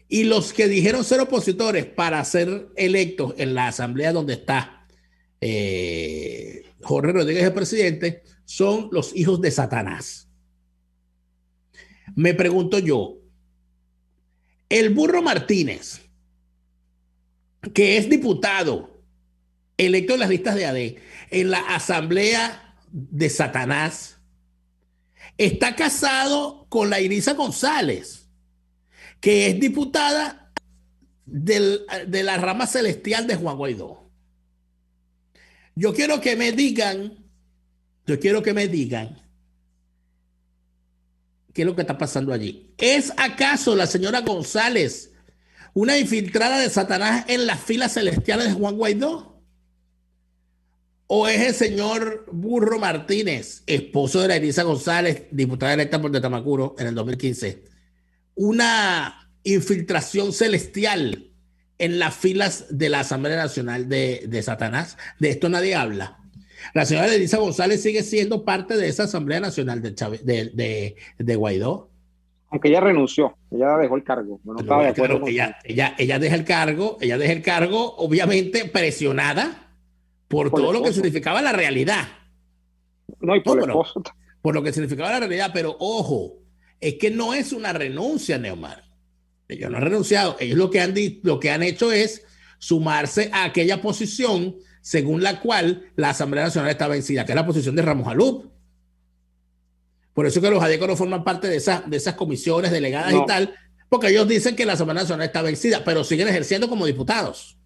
y los que dijeron ser opositores para ser electos en la asamblea donde está Jorge Rodríguez, el presidente, son los hijos de Satanás. Me pregunto yo, el Burro Martínez, que es diputado electo en las listas de AD en la Asamblea de Satanás, está casado con la Irisa González, que es diputada de la rama celestial de Juan Guaidó. Yo quiero que me digan qué es lo que está pasando allí. ¿Es acaso la señora González una infiltrada de Satanás en las filas celestiales de Juan Guaidó? ¿O es el señor Burro Martínez, esposo de la Irisa González, diputada electa por Tamacuro en el 2015, una infiltración celestial en las filas de la Asamblea Nacional de Satanás? De esto nadie habla. La señora Irisa González sigue siendo parte de esa Asamblea Nacional de Guaidó. Aunque ella renunció, ella dejó el cargo. No estaba de acuerdo con ella deja el cargo, obviamente presionada por todo lo que significaba la realidad. No, y por el esposo. Por lo que significaba la realidad, pero ojo, es que no es una renuncia, Neomar. Ellos no han renunciado. Ellos lo que han hecho es sumarse a aquella posición según la cual la Asamblea Nacional está vencida, que es la posición de Ramos Alup. Por eso que los adecos no forman parte de esas comisiones delegadas y tal, porque ellos dicen que la Asamblea Nacional está vencida, pero siguen ejerciendo como diputados.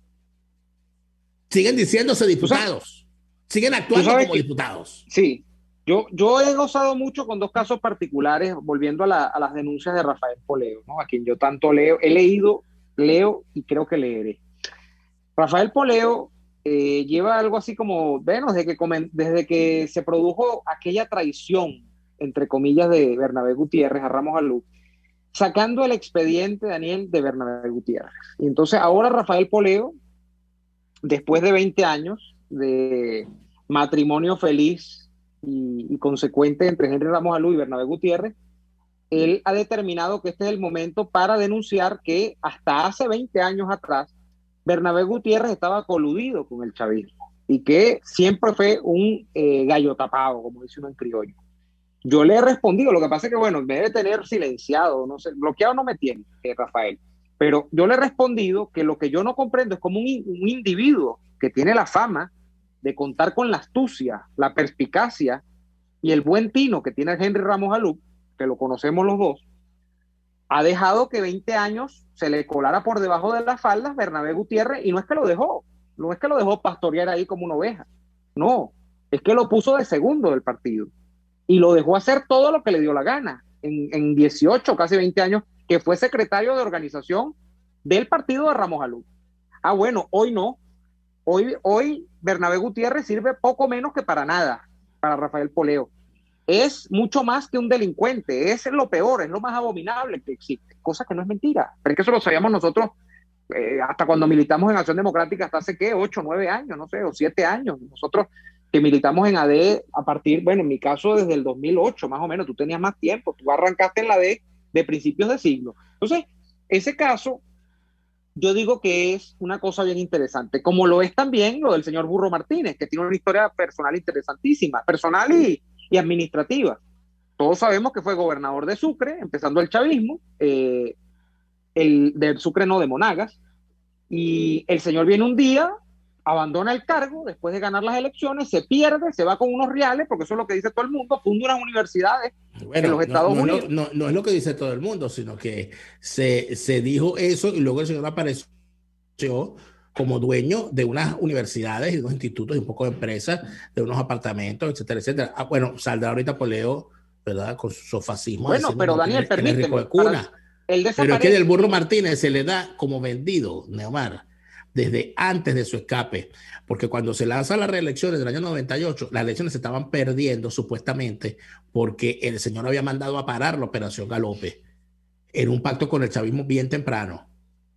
Siguen diciéndose diputados. Siguen actuando como diputados. Sí. Yo he gozado mucho con dos casos particulares, volviendo a las denuncias de Rafael Poleo, ¿no? A quien yo tanto leo, leo y creo que leeré. Rafael Poleo lleva algo así como, bueno, desde que se produjo aquella traición, entre comillas, de Bernabé Gutiérrez a Ramos Alup, sacando el expediente, Daniel, de Bernabé Gutiérrez. Y entonces ahora Rafael Poleo, después de 20 años de matrimonio feliz y consecuente entre Henry Ramos Alup y Bernabé Gutiérrez, él ha determinado que este es el momento para denunciar que hasta hace 20 años atrás Bernabé Gutiérrez estaba coludido con el chavismo y que siempre fue un gallo tapado, como dice uno en criollo. Yo le he respondido, lo que pasa es que, bueno, me debe tener silenciado, no sé, bloqueado no me tiene, Rafael, pero yo le he respondido que lo que yo no comprendo es como un individuo que tiene la fama de contar con la astucia, la perspicacia y el buen tino que tiene Henry Ramos Alup, que lo conocemos los dos, ha dejado que 20 años se le colara por debajo de las faldas Bernabé Gutiérrez, y no es que lo dejó pastorear ahí como una oveja, no, es que lo puso de segundo del partido y lo dejó hacer todo lo que le dio la gana en 18, casi 20 años, que fue secretario de organización del partido de Ramos Alup. Ah, bueno, hoy no. Hoy Bernabé Gutiérrez sirve poco menos que para nada para Rafael Poleo. Es mucho más que un delincuente, es lo peor, es lo más abominable que existe, cosa que no es mentira. Pero es que eso lo sabíamos nosotros hasta cuando militamos en Acción Democrática, hasta hace, ¿qué? 8, 9 años, no sé, o 7 años. Nosotros que militamos en AD a partir, bueno, en mi caso desde el 2008, más o menos, tú tenías más tiempo, tú arrancaste en la AD de principios de siglo. Entonces, ese caso, yo digo que es una cosa bien interesante, como lo es también lo del señor Burro Martínez, que tiene una historia personal interesantísima, personal y administrativa. Todos sabemos que fue gobernador de Sucre, empezando el chavismo, del Sucre no, de Monagas, y el señor viene un día, abandona el cargo después de ganar las elecciones, se pierde, se va con unos reales, porque eso es lo que dice todo el mundo, funda unas universidades en los Estados Unidos. No es lo que dice todo el mundo, sino que se dijo eso y luego el señor apareció como dueño de unas universidades y de unos institutos y un poco de empresas, de unos apartamentos, etcétera, etcétera. Ah, bueno, saldrá ahorita Poleo, ¿verdad? Con su sofasismo. Bueno, pero Daniel, permíteme. Pero es que del Burro Martínez se le da como vendido, Neomar, desde antes de su escape, porque cuando se lanza las reelecciones del año 98, las elecciones se estaban perdiendo supuestamente porque el señor había mandado a parar la operación Galope en un pacto con el chavismo bien temprano.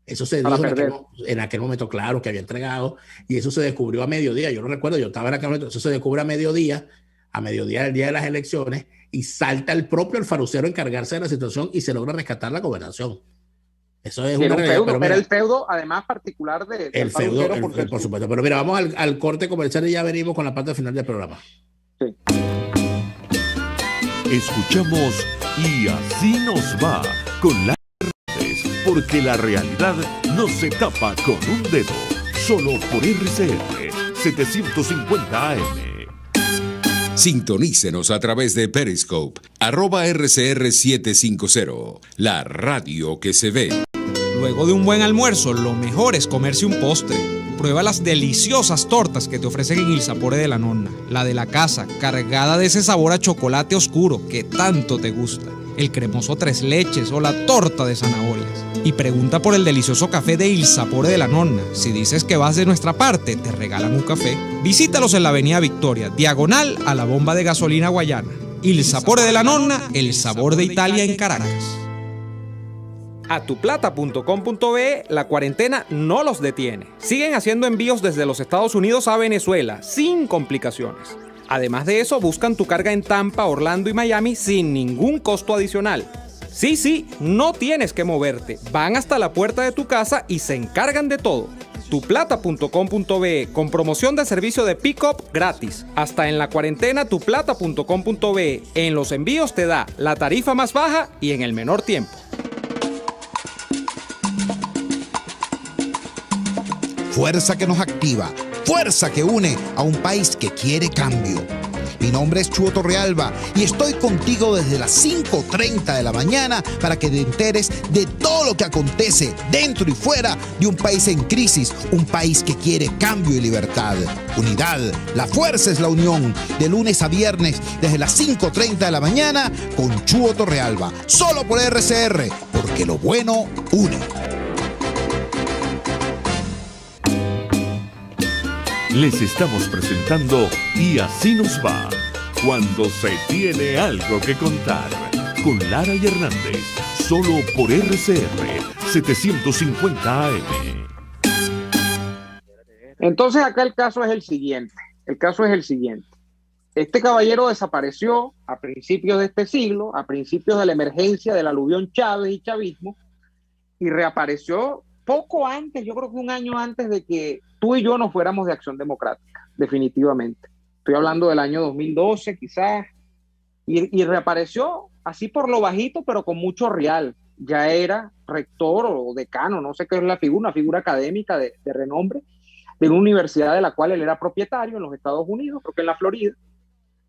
Eso se dijo en aquel momento, claro, que había entregado, y eso se descubrió a mediodía. Yo no recuerdo, yo estaba en aquel momento, eso se descubre a mediodía del día de las elecciones, y salta el propio Alfarucero a encargarse de la situación y se logra rescatar la gobernación. Eso es una realidad, pero mira, el feudo, además, particular de el feudo, por supuesto. Pero mira, vamos al corte comercial y ya venimos con la parte final del programa. Sí. Escuchamos Y Así Nos Va con las redes porque la realidad no se tapa con un dedo. Solo por RCR 750 AM. Sintonícenos a través de Periscope, @RCR750, la radio que se ve. Luego de un buen almuerzo, lo mejor es comerse un postre. Prueba las deliciosas tortas que te ofrecen en Il Sapore de la Nonna. La de la casa, cargada de ese sabor a chocolate oscuro que tanto te gusta. El cremoso tres leches o la torta de zanahorias. Y pregunta por el delicioso café de Il Sapore de la Nonna. Si dices que vas de nuestra parte, te regalan un café. Visítalos en la avenida Victoria, diagonal a la bomba de gasolina Guayana. Il Sapore de la Nonna, el sabor de Italia en Caracas. A tuplata.com.be la cuarentena no los detiene. Siguen haciendo envíos desde los Estados Unidos a Venezuela sin complicaciones. Además de eso, buscan tu carga en Tampa, Orlando y Miami sin ningún costo adicional. Sí, no tienes que moverte. Van hasta la puerta de tu casa y se encargan de todo. tuplata.com.be con promoción de servicio de pick-up gratis. Hasta en la cuarentena tuplata.com.be. En los envíos te da la tarifa más baja y en el menor tiempo. Fuerza que nos activa, fuerza que une a un país que quiere cambio. Mi nombre es Chuo Torrealba y estoy contigo desde las 5:30 de la mañana para que te enteres de todo lo que acontece dentro y fuera de un país en crisis, un país que quiere cambio y libertad. Unidad, la fuerza es la unión, de lunes a viernes desde las 5:30 de la mañana con Chuo Torrealba, solo por RCR, porque lo bueno une. Les estamos presentando Y así nos va, cuando se tiene algo que contar, con Lara y Hernández, solo por RCR 750 AM. Entonces acá el caso es el siguiente. Este caballero desapareció a principios de este siglo, a principios de la emergencia del aluvión Chávez y chavismo, y reapareció poco antes, yo creo que un año antes de que tú y yo nos fuéramos de Acción Democrática, definitivamente. Estoy hablando del año 2012 quizás, y reapareció así por lo bajito, pero con mucho real. Ya era rector o decano, no sé qué es la figura, una figura académica de renombre, de una universidad de la cual él era propietario en los Estados Unidos, creo que en la Florida.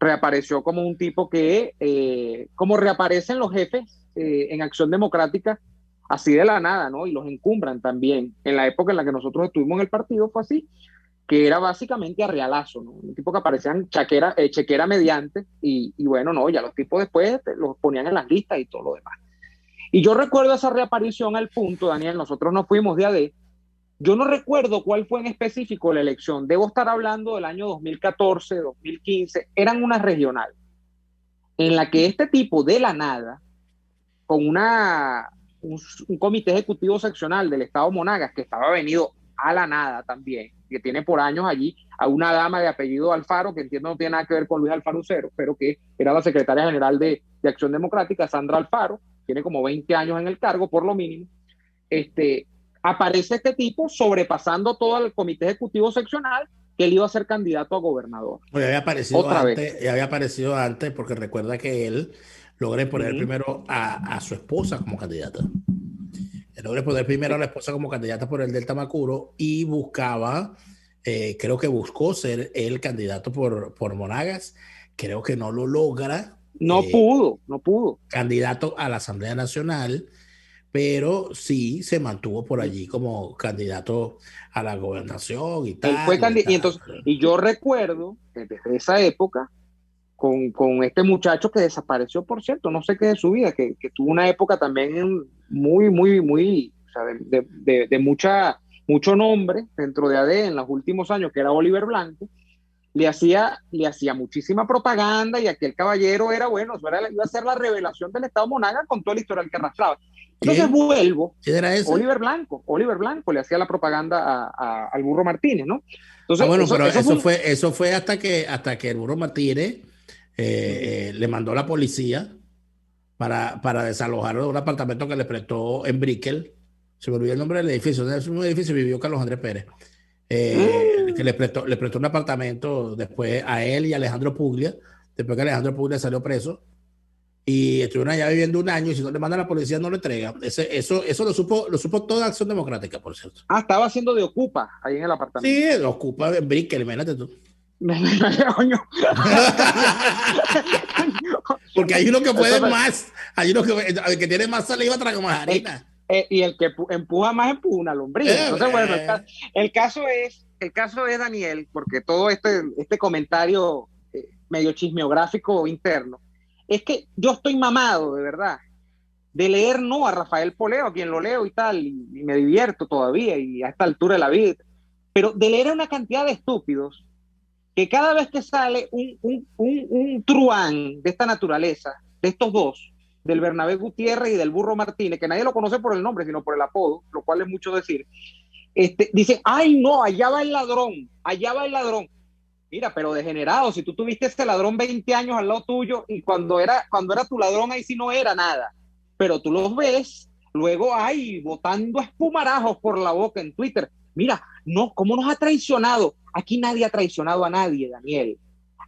Reapareció como un tipo que, como reaparecen los jefes en Acción Democrática, así de la nada, ¿no? Y los encumbran también. En la época en la que nosotros estuvimos en el partido fue así, que era básicamente a realazo, ¿no? Un tipo que aparecían chequera mediante, y bueno, no, ya los tipos después los ponían en las listas y todo lo demás. Y yo recuerdo esa reaparición al punto, Daniel, nosotros nos fuimos de AD, yo no recuerdo cuál fue en específico la elección, debo estar hablando del año 2014, 2015, eran unas regionales, en la que este tipo de la nada, con un comité ejecutivo seccional del estado Monagas, que estaba venido a la nada también, que tiene por años allí a una dama de apellido Alfaro, que entiendo no tiene nada que ver con Luis Alfaro Cero, pero que era la secretaria general de Acción Democrática, Sandra Alfaro, tiene como 20 años en el cargo, por lo mínimo. Aparece este tipo sobrepasando todo el comité ejecutivo seccional, que él iba a ser candidato a gobernador. Bueno, había aparecido antes, porque recuerda que él logra poner primero a su esposa como candidata. Logra poner primero a la esposa como candidata por el Delta Macuro y buscaba, creo que buscó ser el candidato por Monagas. Creo que no lo logra. No pudo. Candidato a la Asamblea Nacional, pero sí se mantuvo por allí como candidato a la gobernación y tal. Y yo recuerdo que desde esa época, con este muchacho que desapareció, por cierto, no sé qué de su vida, que tuvo una época también muy, o sea, de mucho nombre dentro de AD en los últimos años, que era Oliver Blanco, le hacía muchísima propaganda, y aquel caballero era bueno, iba a ser la revelación del Estado Monagas con todo el historial que arrastraba. Entonces vuelvo. ¿Quién era ese? Oliver Blanco le hacía la propaganda al Burro Martínez, ¿no? Entonces, eso fue hasta que el Burro Martínez le mandó a la policía para desalojar un apartamento que le prestó en Brickell. Se me olvidó el nombre del edificio. Es un edificio que vivió Carlos Andrés Pérez. Que le prestó un apartamento después a él y a Alejandro Puglia, después que Alejandro Puglia salió preso. y estuvieron allá viviendo un año y si no le mandan a la policía no lo entrega. Eso lo supo toda Acción Democrática, por cierto. Estaba haciendo de ocupa ahí en el apartamento. Sí, lo ocupa en Brickell, imagínate tú. Porque hay uno que puede más, hay uno que tiene más saliva traga más harina. Y el que empuja más empuja una lombriz. Entonces, bueno, el caso es, Daniel, porque todo este comentario medio chismeográfico interno, es que yo estoy mamado, de verdad, de leer a Rafael Poleo, a quien lo leo y tal, y me divierto todavía, y a esta altura de la vida, pero de leer a una cantidad de estúpidos que cada vez que sale un truán de esta naturaleza, de estos dos, del Bernabé Gutiérrez y del Burro Martínez, que nadie lo conoce por el nombre, sino por el apodo, lo cual es mucho decir, dicen, ay no, allá va el ladrón. Mira, pero degenerado, si tú tuviste este ladrón 20 años al lado tuyo y cuando era tu ladrón ahí sí no era nada, pero tú los ves, luego botando espumarajos por la boca en Twitter. Mira, no, ¿cómo nos ha traicionado? Aquí nadie ha traicionado a nadie, Daniel.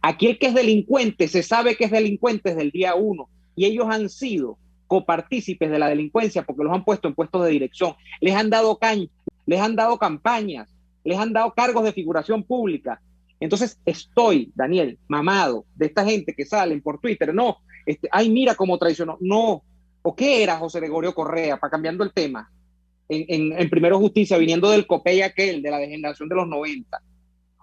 Aquí el que es delincuente se sabe que es delincuente desde el día 1 y ellos han sido copartícipes de la delincuencia porque los han puesto en puestos de dirección, les han dado cancha, les han dado campañas, les han dado cargos de figuración pública. Entonces estoy, Daniel, mamado de esta gente que salen por Twitter, mira cómo traicionó, no, ¿o qué era José Gregorio Correa, para cambiando el tema, en Primero Justicia, viniendo del Copey aquel, de la degeneración de los 90,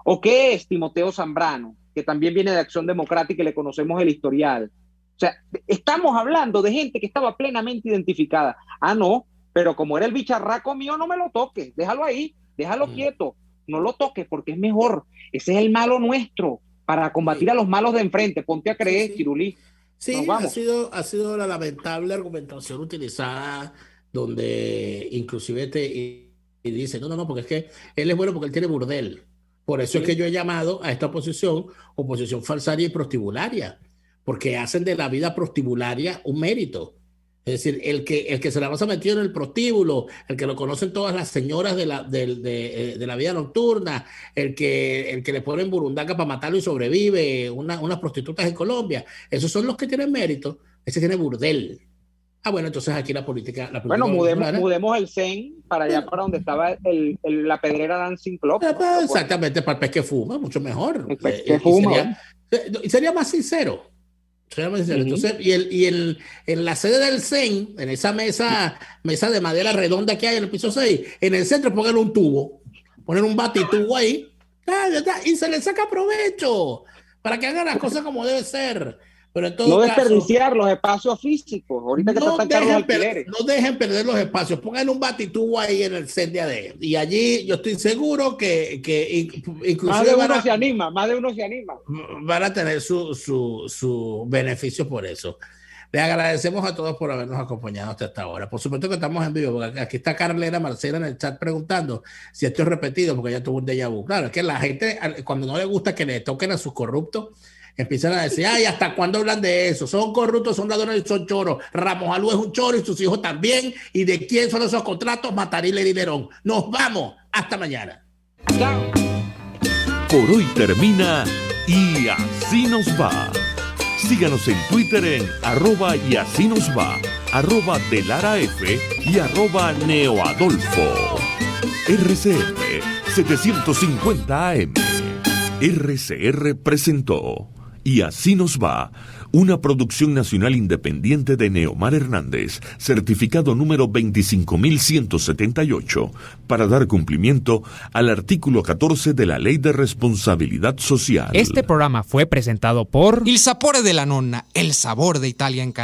o qué es Timoteo Zambrano, que también viene de Acción Democrática y le conocemos el historial? O sea, estamos hablando de gente que estaba plenamente identificada. No, pero como era el bicharraco mío, no me lo toques, déjalo ahí, déjalo quieto. No lo toques porque es mejor. Ese es el malo nuestro para combatir a los malos de enfrente. Ponte a creer, Chirulí. Sí, ha sido la lamentable argumentación utilizada donde inclusive y dice, no, porque es que él es bueno porque él tiene burdel. Por eso es que yo he llamado a esta oposición falsaria y prostibularia, porque hacen de la vida prostibularia un mérito. Es decir, el que se la pasa metido en el prostíbulo, el que lo conocen todas las señoras de la vida nocturna, el que le ponen burundanga para matarlo y sobrevive, unas prostitutas en Colombia, esos son los que tienen mérito. Ese tiene burdel. Bueno, entonces aquí la política bueno, mudemos el CEN para allá, para donde estaba la pedrera Dancing Club. Exactamente, para el pez que fuma, mucho mejor. El pez que fuma. Sería más sincero. Entonces, en la sede del CEN, en esa mesa de madera redonda que hay en el piso 6, en el centro ponen un tubo, ponen un batitubo ahí, y se le saca provecho para que hagan las cosas como debe ser. Pero en todo no caso, desperdiciar los espacios físicos, ahorita que están caros los alquileres. No dejen perder los espacios, pongan un batitubo ahí en el CEN de ADE. Y allí yo estoy seguro que inclusive más de uno se anima. Van a tener su beneficio por eso. Les agradecemos a todos por habernos acompañado hasta esta hora. Por supuesto que estamos en vivo, porque aquí está Carlera Marcela en el chat preguntando si esto es repetido, porque ella tuvo un déjà vu. Claro, es que la gente, cuando no le gusta que le toquen a sus corruptos, empiezan a decir, ¿hasta cuándo hablan de eso? Son corruptos, son ladrones y son choros. Ramos Alú es un choro y sus hijos también. ¿Y de quién son esos contratos? Matarile y Dinerón. Nos vamos. Hasta mañana. Chao. Por hoy termina Y Así Nos Va. Síganos en Twitter en @y así nos va, @delaraf y @neoadolfo. RCR 750 AM. RCR presentó Y Así Nos Va, una producción nacional independiente de Neomar Hernández, certificado número 25178, para dar cumplimiento al artículo 14 de la Ley de Responsabilidad Social. Este programa fue presentado por Il Sapore della Nonna, el sabor de Italia en Caracas.